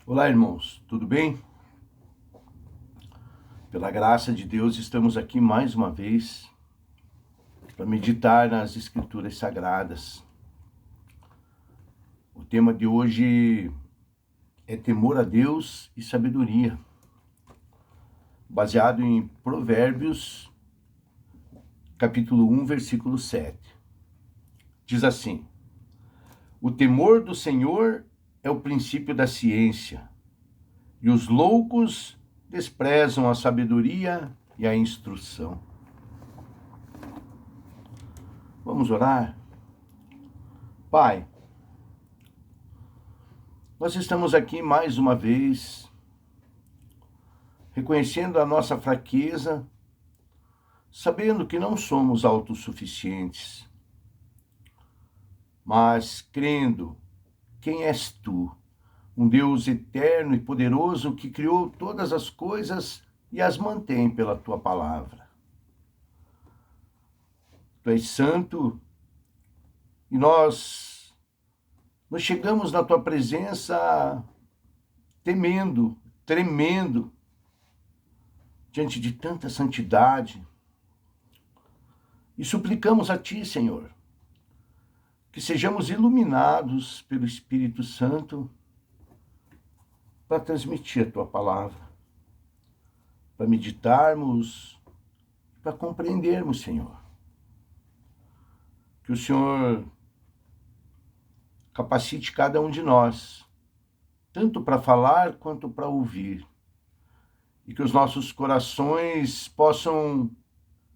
Olá, irmãos, tudo bem? Pela graça de Deus, estamos aqui mais uma vez para meditar nas Escrituras Sagradas. O tema de hoje é temor a Deus e sabedoria, baseado em Provérbios, capítulo 1, versículo 7. Diz assim: O temor do Senhor é o princípio da ciência, e os loucos desprezam a sabedoria e a instrução. Vamos orar? Pai, nós estamos aqui mais uma vez, reconhecendo a nossa fraqueza, sabendo que não somos autossuficientes, mas crendo quem és tu, um Deus eterno e poderoso que criou todas as coisas e as mantém pela tua palavra. Tu és santo e nós chegamos na tua presença temendo, tremendo, diante de tanta santidade. E suplicamos a ti, Senhor, que sejamos iluminados pelo Espírito Santo para transmitir a tua palavra, para meditarmos, para compreendermos, Senhor. Que o Senhor capacite cada um de nós, tanto para falar quanto para ouvir, e que os nossos corações possam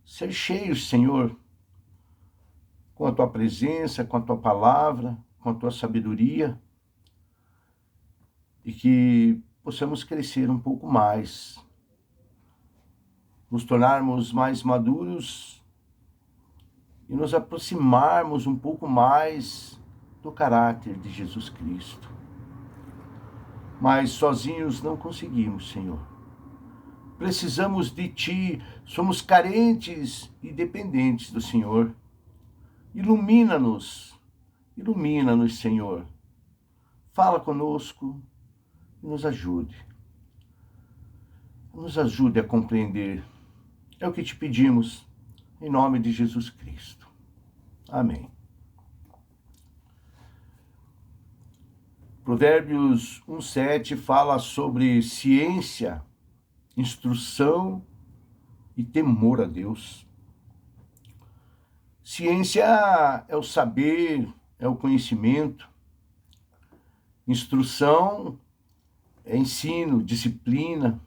ser cheios, Senhor, com a tua presença, com a tua palavra, com a tua sabedoria, e que possamos crescer um pouco mais, nos tornarmos mais maduros e nos aproximarmos um pouco mais do caráter de Jesus Cristo. Mas sozinhos não conseguimos, Senhor. Precisamos de Ti, somos carentes e dependentes do Senhor. Ilumina-nos, Senhor. Fala conosco e nos ajude. Nos ajude a compreender. É o que te pedimos, em nome de Jesus Cristo. Amém. Provérbios 1:7 fala sobre ciência, instrução e temor a Deus. Ciência é o saber, é o conhecimento. Instrução é ensino, disciplina.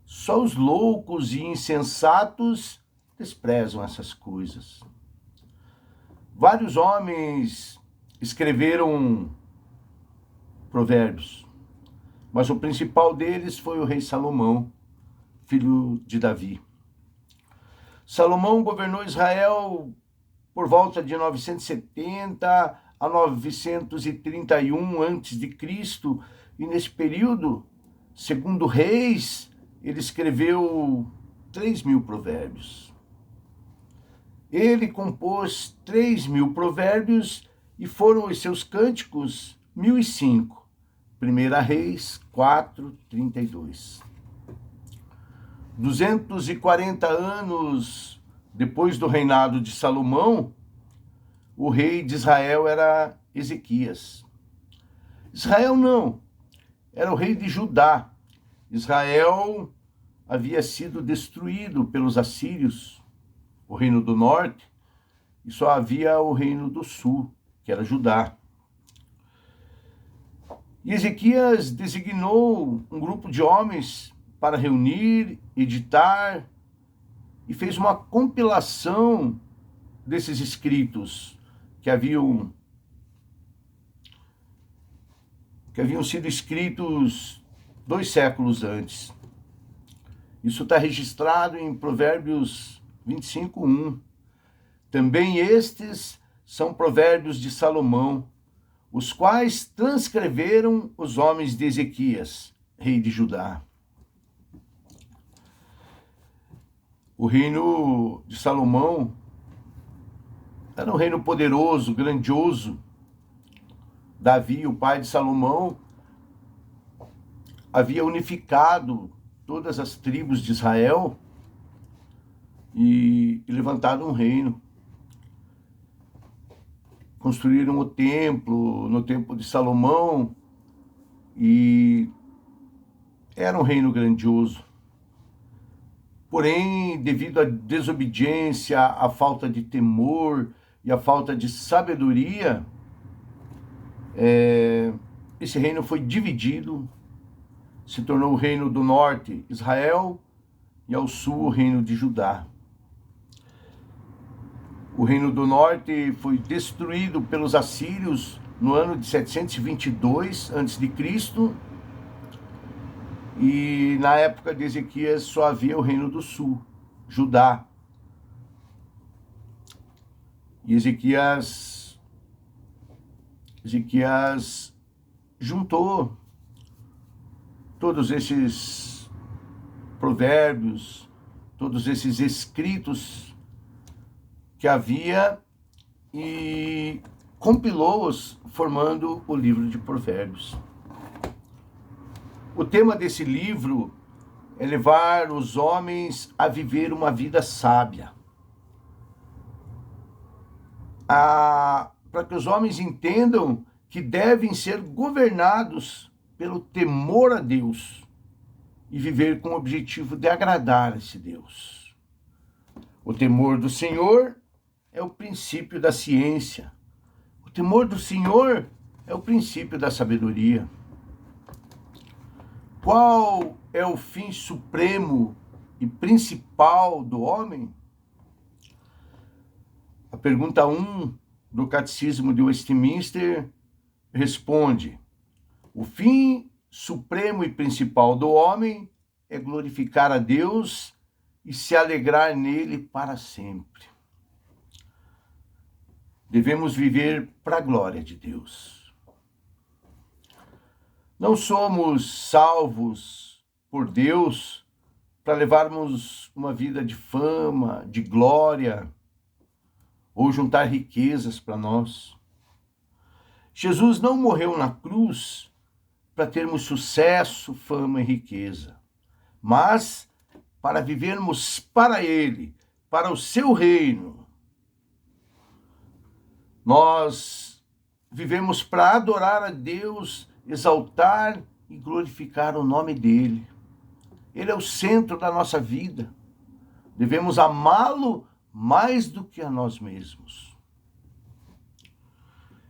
Só os loucos e insensatos desprezam essas coisas. Vários homens escreveram provérbios, mas o principal deles foi o rei Salomão, filho de Davi. Salomão governou Israel por volta de 970 a 931 a.C., e nesse período, segundo Reis, ele escreveu 3.000 provérbios. Ele compôs 3.000 provérbios e foram os seus cânticos 1.005. 1 Reis 4:32. 240 anos depois do reinado de Salomão, o rei de Israel era Ezequias. Israel não, era o rei de Judá. Israel havia sido destruído pelos assírios, o reino do norte, e só havia o reino do sul, que era Judá. E Ezequias designou um grupo de homens para reunir, editar, e fez uma compilação desses escritos que haviam sido escritos 2 séculos antes. Isso está registrado em Provérbios 25:1. Também estes são provérbios de Salomão, os quais transcreveram os homens de Ezequias, rei de Judá. O reino de Salomão era um reino poderoso, grandioso. Davi, o pai de Salomão, havia unificado todas as tribos de Israel e levantado um reino. Construíram o templo no tempo de Salomão e era um reino grandioso. Porém, devido à desobediência, à falta de temor e à falta de sabedoria, esse reino foi dividido, se tornou o reino do norte, Israel, e ao sul, o reino de Judá. O reino do norte foi destruído pelos assírios no ano de 722 a.C., e na época de Ezequias só havia o reino do sul, Judá. E Ezequias juntou todos esses provérbios, todos esses escritos que havia e compilou-os formando o livro de Provérbios. O tema desse livro é levar os homens a viver uma vida sábia. Para que os homens entendam que devem ser governados pelo temor a Deus e viver com o objetivo de agradar esse Deus. O temor do Senhor é o princípio da ciência. O temor do Senhor é o princípio da sabedoria. Qual é o fim supremo e principal do homem? A pergunta 1 do Catecismo de Westminster responde: o fim supremo e principal do homem é glorificar a Deus e se alegrar nele para sempre. Devemos viver para a glória de Deus. Não somos salvos por Deus para levarmos uma vida de fama, de glória, ou juntar riquezas para nós. Jesus não morreu na cruz para termos sucesso, fama e riqueza, mas para vivermos para Ele, para o seu reino. Nós vivemos para adorar a Deus, exaltar e glorificar o nome dele. Ele é o centro da nossa vida. Devemos amá-lo mais do que a nós mesmos.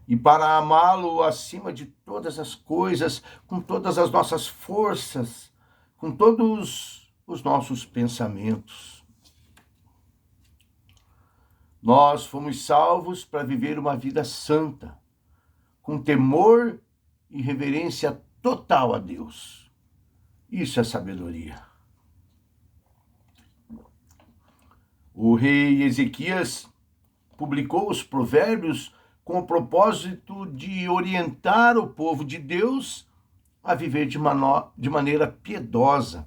E para amá-lo acima de todas as coisas, com todas as nossas forças, com todos os nossos pensamentos. Nós fomos salvos para viver uma vida santa, com temor e reverência total a Deus. Isso é sabedoria. O rei Ezequias publicou os provérbios com o propósito de orientar o povo de Deus a viver de maneira piedosa,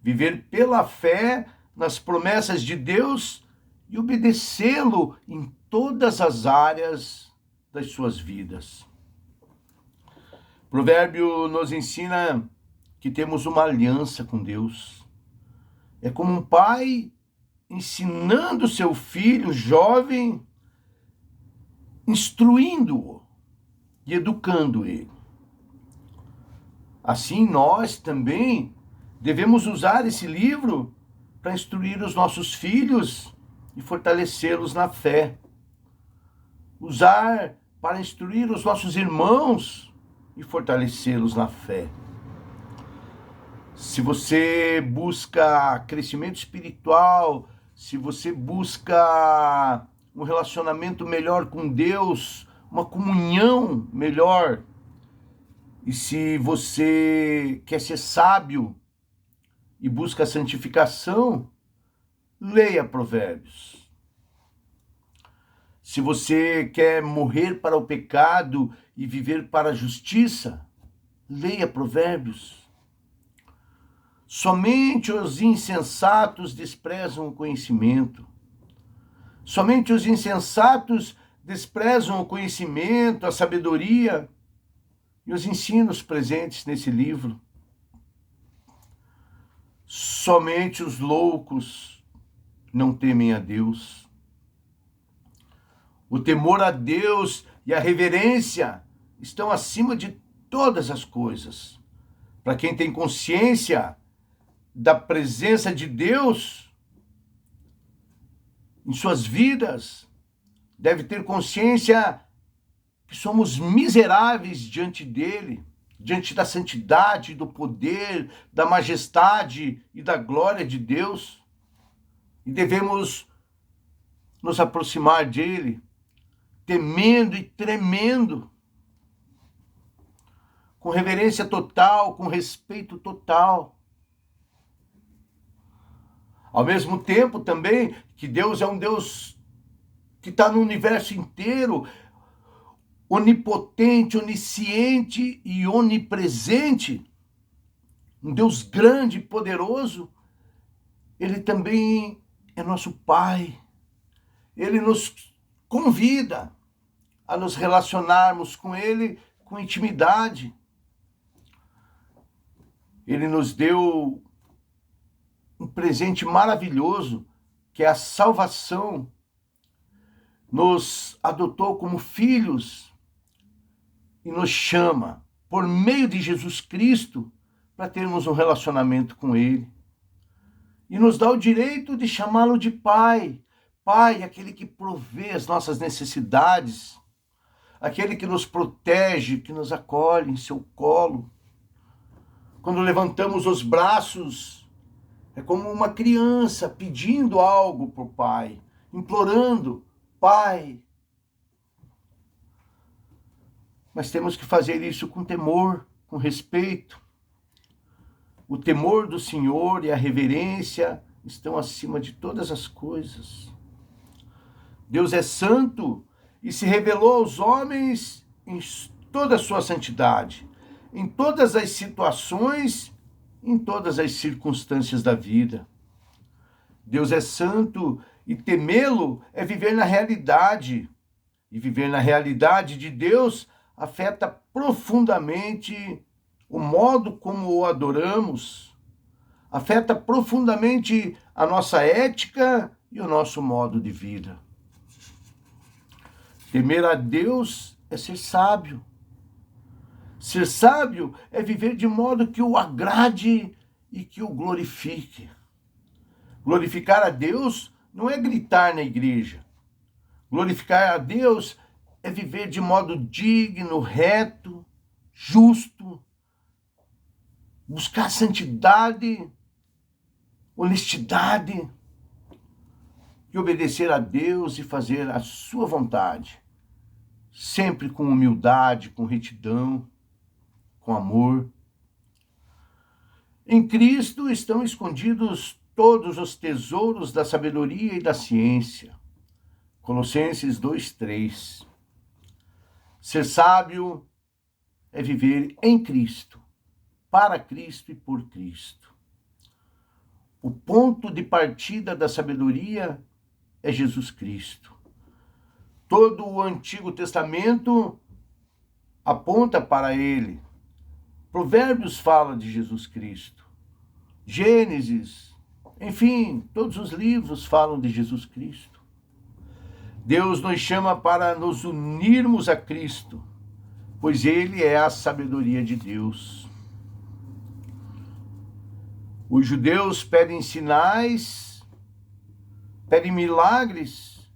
viver pela fé nas promessas de Deus e obedecê-lo em todas as áreas das suas vidas. O provérbio nos ensina que temos uma aliança com Deus. É como um pai ensinando seu filho jovem, instruindo-o e educando ele. Assim, nós também devemos usar esse livro para instruir os nossos filhos e fortalecê-los na fé. Usar para instruir os nossos irmãos e fortalecê-los na fé. Se você busca crescimento espiritual, se você busca um relacionamento melhor com Deus, uma comunhão melhor, e se você quer ser sábio e busca a santificação, leia Provérbios. Se você quer morrer para o pecado e viver para a justiça, leia Provérbios. Somente os insensatos desprezam o conhecimento. Somente os insensatos desprezam o conhecimento, a sabedoria e os ensinos presentes nesse livro. Somente os loucos não temem a Deus. O temor a Deus e a reverência estão acima de todas as coisas. Para quem tem consciência da presença de Deus em suas vidas, deve ter consciência que somos miseráveis diante dele, diante da santidade, do poder, da majestade e da glória de Deus. E devemos nos aproximar dele, temendo e tremendo, com reverência total, com respeito total. Ao mesmo tempo também que Deus é um Deus que está no universo inteiro, onipotente, onisciente e onipresente, um Deus grande e poderoso. Ele também é nosso Pai. Ele nos convida a nos relacionarmos com Ele com intimidade. Ele nos deu um presente maravilhoso, que é a salvação. Nos adotou como filhos e nos chama, por meio de Jesus Cristo, para termos um relacionamento com Ele. E nos dá o direito de chamá-lo de Pai. Pai, aquele que provê as nossas necessidades, aquele que nos protege, que nos acolhe em seu colo. Quando levantamos os braços, é como uma criança pedindo algo para o Pai, implorando: Pai. Mas temos que fazer isso com temor, com respeito. O temor do Senhor e a reverência estão acima de todas as coisas. Deus é santo e se revelou aos homens em toda a sua santidade, em todas as situações, em todas as circunstâncias da vida. Deus é santo e temê-lo é viver na realidade. E viver na realidade de Deus afeta profundamente o modo como o adoramos, afeta profundamente a nossa ética e o nosso modo de vida. Temer a Deus é ser sábio. Ser sábio é viver de modo que o agrade e que o glorifique. Glorificar a Deus não é gritar na igreja. Glorificar a Deus é viver de modo digno, reto, justo, buscar santidade, honestidade, e obedecer a Deus e fazer a sua vontade, sempre com humildade, com retidão, com amor. Em Cristo estão escondidos todos os tesouros da sabedoria e da ciência. Colossenses 2:3. Ser sábio é viver em Cristo, para Cristo e por Cristo. O ponto de partida da sabedoria é Jesus Cristo. Todo o Antigo Testamento aponta para ele. Provérbios fala de Jesus Cristo. Gênesis, enfim, todos os livros falam de Jesus Cristo. Deus nos chama para nos unirmos a Cristo, pois Ele é a sabedoria de Deus. Os judeus pedem sinais, pedem milagres,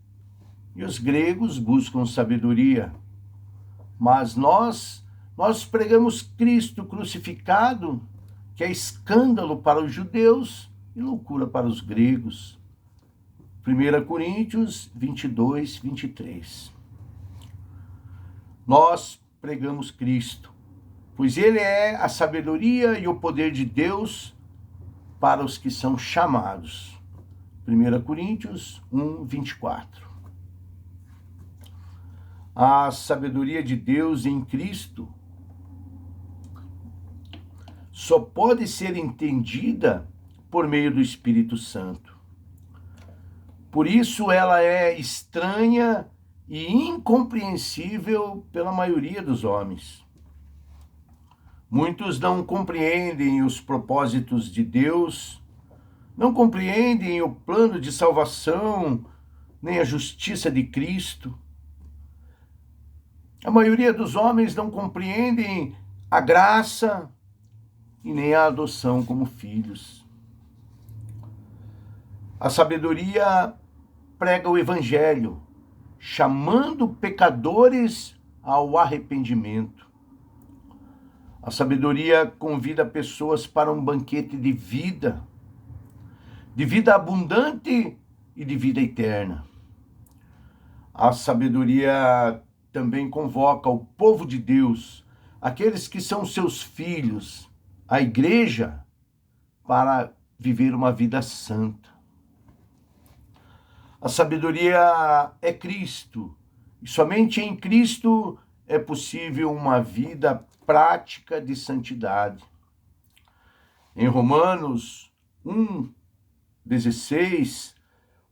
e os gregos buscam sabedoria. Mas nós pregamos Cristo crucificado, que é escândalo para os judeus e loucura para os gregos. 1 Coríntios 22:23. Nós pregamos Cristo, pois Ele é a sabedoria e o poder de Deus para os que são chamados. 1 Coríntios 1:24. A sabedoria de Deus em Cristo só pode ser entendida por meio do Espírito Santo. Por isso ela é estranha e incompreensível pela maioria dos homens. Muitos não compreendem os propósitos de Deus não compreendem o plano de salvação, nem a justiça de Cristo. A maioria dos homens não compreendem a graça e nem a adoção como filhos. A sabedoria prega o evangelho, chamando pecadores ao arrependimento. A sabedoria convida pessoas para um banquete de vida abundante e de vida eterna. A sabedoria também convoca o povo de Deus, aqueles que são seus filhos, a igreja, para viver uma vida santa. A sabedoria é Cristo, e somente em Cristo é possível uma vida prática de santidade. Em Romanos 1:16,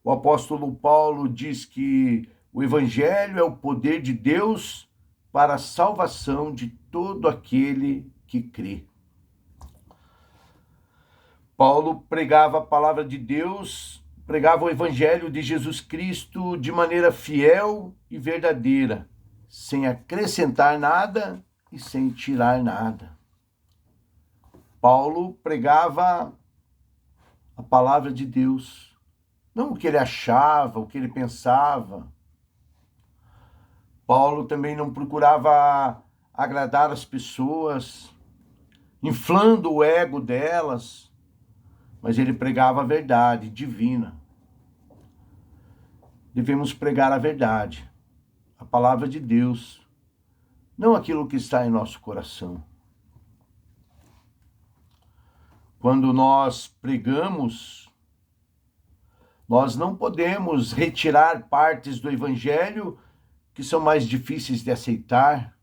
o apóstolo Paulo diz que o evangelho é o poder de Deus para a salvação de todo aquele que crê. Paulo pregava a palavra de Deus, pregava o evangelho de Jesus Cristo de maneira fiel e verdadeira, sem acrescentar nada e sem tirar nada. Paulo pregava a palavra de Deus, não o que ele achava, o que ele pensava. Paulo também não procurava agradar as pessoas, inflando o ego delas, mas ele pregava a verdade divina. Devemos pregar a verdade, a palavra de Deus, não aquilo que está em nosso coração. Quando nós pregamos, nós não podemos retirar partes do evangelho que são mais difíceis de aceitar.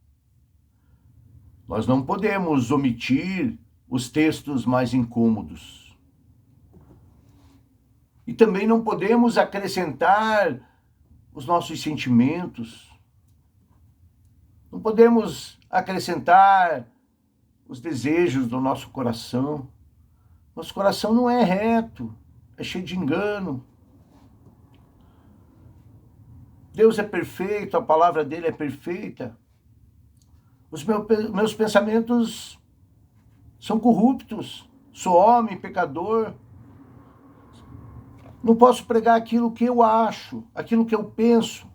Nós não podemos omitir os textos mais incômodos. E também não podemos acrescentar os nossos sentimentos. Não podemos acrescentar os desejos do nosso coração. Nosso coração não é reto, é cheio de engano. Deus é perfeito, a palavra dele é perfeita. Os meus pensamentos são corruptos. Sou homem, pecador. Não posso pregar aquilo que eu acho, aquilo que eu penso.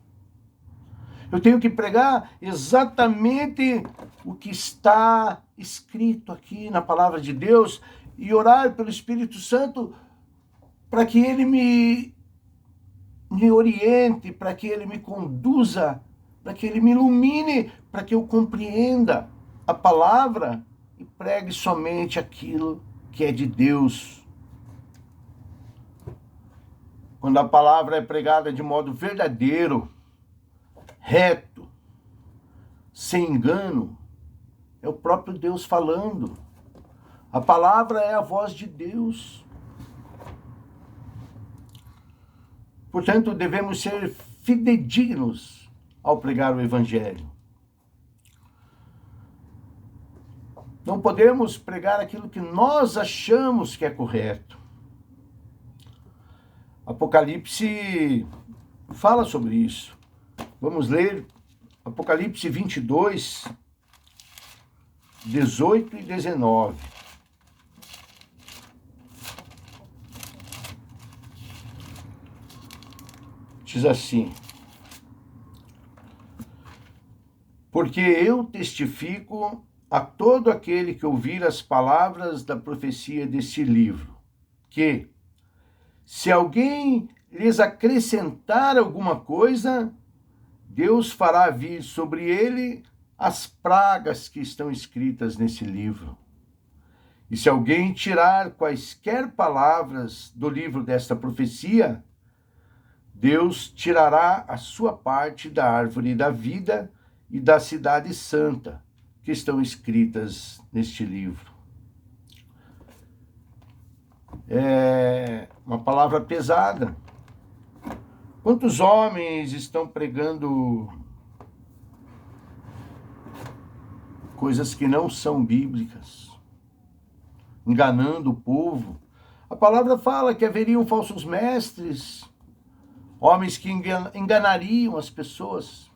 Eu tenho que pregar exatamente o que está escrito aqui na palavra de Deus e orar pelo Espírito Santo para que ele me oriente, para que ele me conduza, para que ele me ilumine, para que eu compreenda a palavra e pregue somente aquilo que é de Deus. Quando a palavra é pregada de modo verdadeiro, reto, sem engano, é o próprio Deus falando. A palavra é a voz de Deus. Portanto, devemos ser fidedignos ao pregar o evangelho. Não podemos pregar aquilo que nós achamos que é correto. Apocalipse fala sobre isso. Vamos ler Apocalipse 22, 18 e 19. Diz assim: porque eu testifico a todo aquele que ouvir as palavras da profecia deste livro, que, se alguém lhes acrescentar alguma coisa, Deus fará vir sobre ele as pragas que estão escritas nesse livro. E se alguém tirar quaisquer palavras do livro desta profecia, Deus tirará a sua parte da árvore da vida e da cidade santa que estão escritas neste livro. É uma palavra pesada. Quantos homens estão pregando coisas que não são bíblicas, enganando o povo? A palavra fala que haveriam falsos mestres, homens que enganariam as pessoas.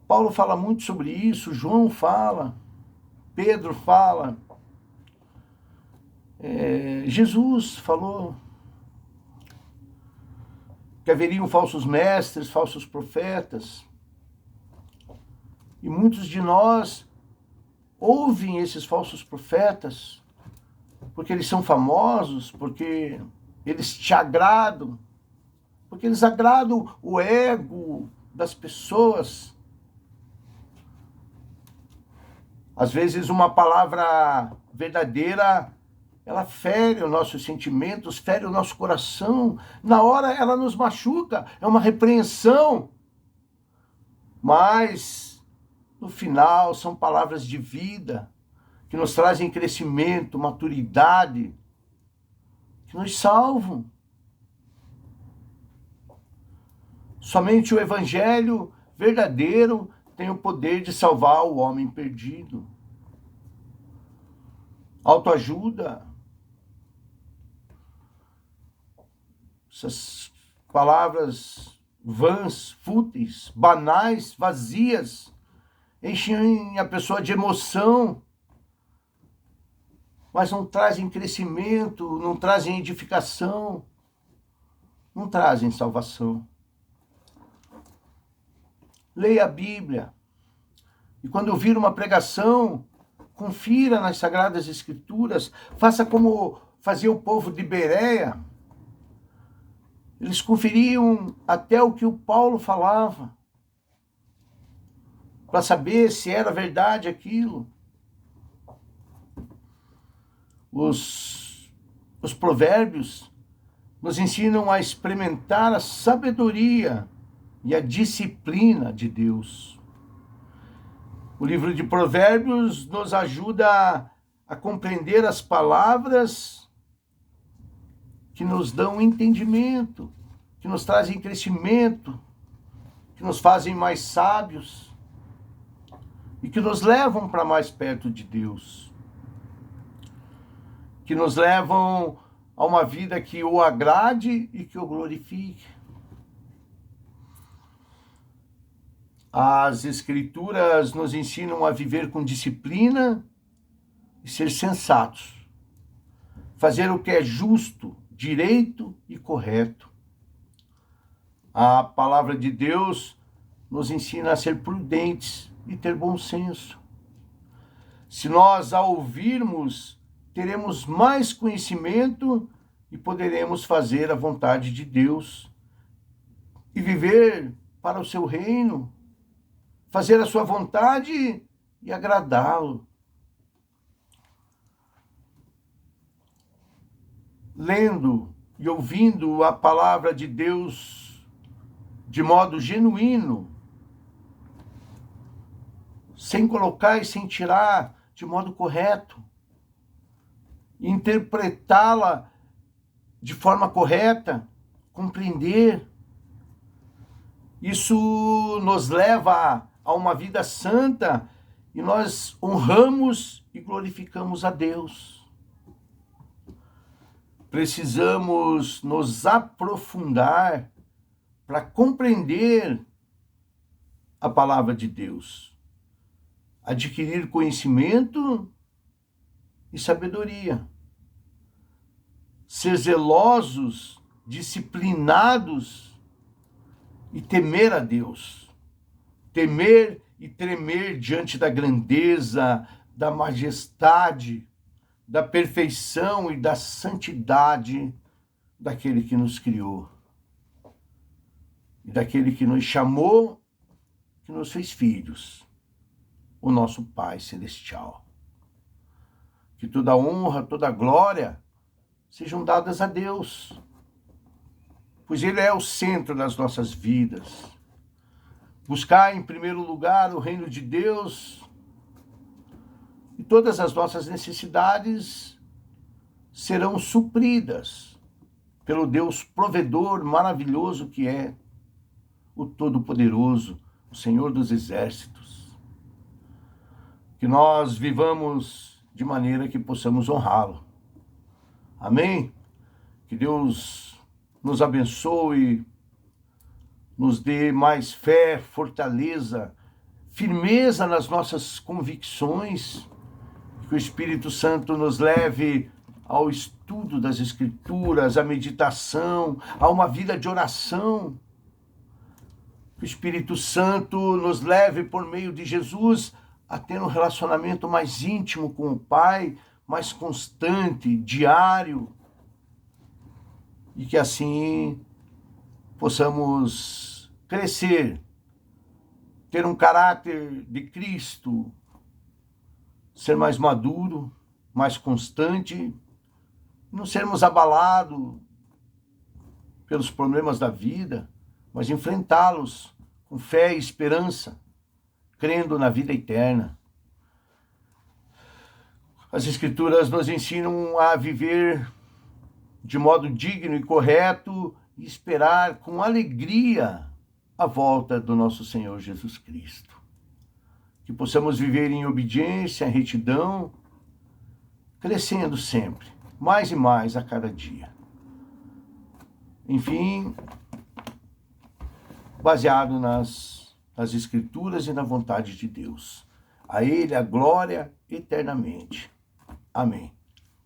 Paulo fala muito sobre isso, João fala, Pedro fala, Jesus falou que haveriam falsos mestres, falsos profetas. E muitos de nós ouvem esses falsos profetas porque eles são famosos, porque eles te agradam, porque eles agradam o ego das pessoas. Às vezes uma palavra verdadeira, ela fere os nossos sentimentos, fere o nosso coração. Na hora ela nos machuca, é uma repreensão. Mas no final são palavras de vida, que nos trazem crescimento, maturidade, que nos salvam. Somente o evangelho verdadeiro tem o poder de salvar o homem perdido. Autoajuda. Essas palavras vãs, fúteis, banais, vazias, enchem a pessoa de emoção, mas não trazem crescimento, não trazem edificação, não trazem salvação. Leia a Bíblia. E quando ouvir uma pregação, confira nas Sagradas Escrituras. Faça como fazia o povo de Bereia. Eles conferiam até o que o Paulo falava, para saber se era verdade aquilo. Os provérbios nos ensinam a experimentar a sabedoria e a disciplina de Deus. O livro de Provérbios nos ajuda a compreender as palavras que nos dão entendimento, que nos trazem crescimento, que nos fazem mais sábios e que nos levam para mais perto de Deus, que nos levam a uma vida que o agrade e que o glorifique. As Escrituras nos ensinam a viver com disciplina e ser sensatos, fazer o que é justo, direito e correto. A palavra de Deus nos ensina a ser prudentes e ter bom senso. Se nós a ouvirmos, teremos mais conhecimento e poderemos fazer a vontade de Deus e viver para o seu reino, fazer a sua vontade e agradá-lo. Lendo e ouvindo a palavra de Deus de modo genuíno, sem colocar e sem tirar, de modo correto, interpretá-la de forma correta, compreender. Isso nos leva a uma vida santa e nós honramos e glorificamos a Deus. Precisamos nos aprofundar para compreender a palavra de Deus, adquirir conhecimento e sabedoria, ser zelosos, disciplinados e temer a Deus, temer e tremer diante da grandeza, da majestade, da perfeição e da santidade daquele que nos criou e daquele que nos chamou, que nos fez filhos, o nosso Pai Celestial. Que toda honra, toda glória sejam dadas a Deus, pois Ele é o centro das nossas vidas. Buscar em primeiro lugar o reino de Deus e todas as nossas necessidades serão supridas pelo Deus provedor maravilhoso que é o Todo-Poderoso, o Senhor dos Exércitos. Que nós vivamos de maneira que possamos honrá-lo. Amém? Que Deus nos abençoe, nos dê mais fé, fortaleza, firmeza nas nossas convicções, que o Espírito Santo nos leve ao estudo das Escrituras, à meditação, a uma vida de oração. Que o Espírito Santo nos leve, por meio de Jesus, a ter um relacionamento mais íntimo com o Pai, mais constante, diário, e que assim possamos crescer, ter um caráter de Cristo, ser mais maduro, mais constante, não sermos abalados pelos problemas da vida, mas enfrentá-los com fé e esperança, crendo na vida eterna. As Escrituras nos ensinam a viver de modo digno e correto e esperar com alegria a volta do nosso Senhor Jesus Cristo. Que possamos viver em obediência, em retidão, crescendo sempre, mais e mais a cada dia. Enfim, baseado nas Escrituras e na vontade de Deus. A Ele a glória eternamente. Amém.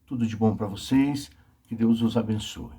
Tudo de bom para vocês. Que Deus os abençoe.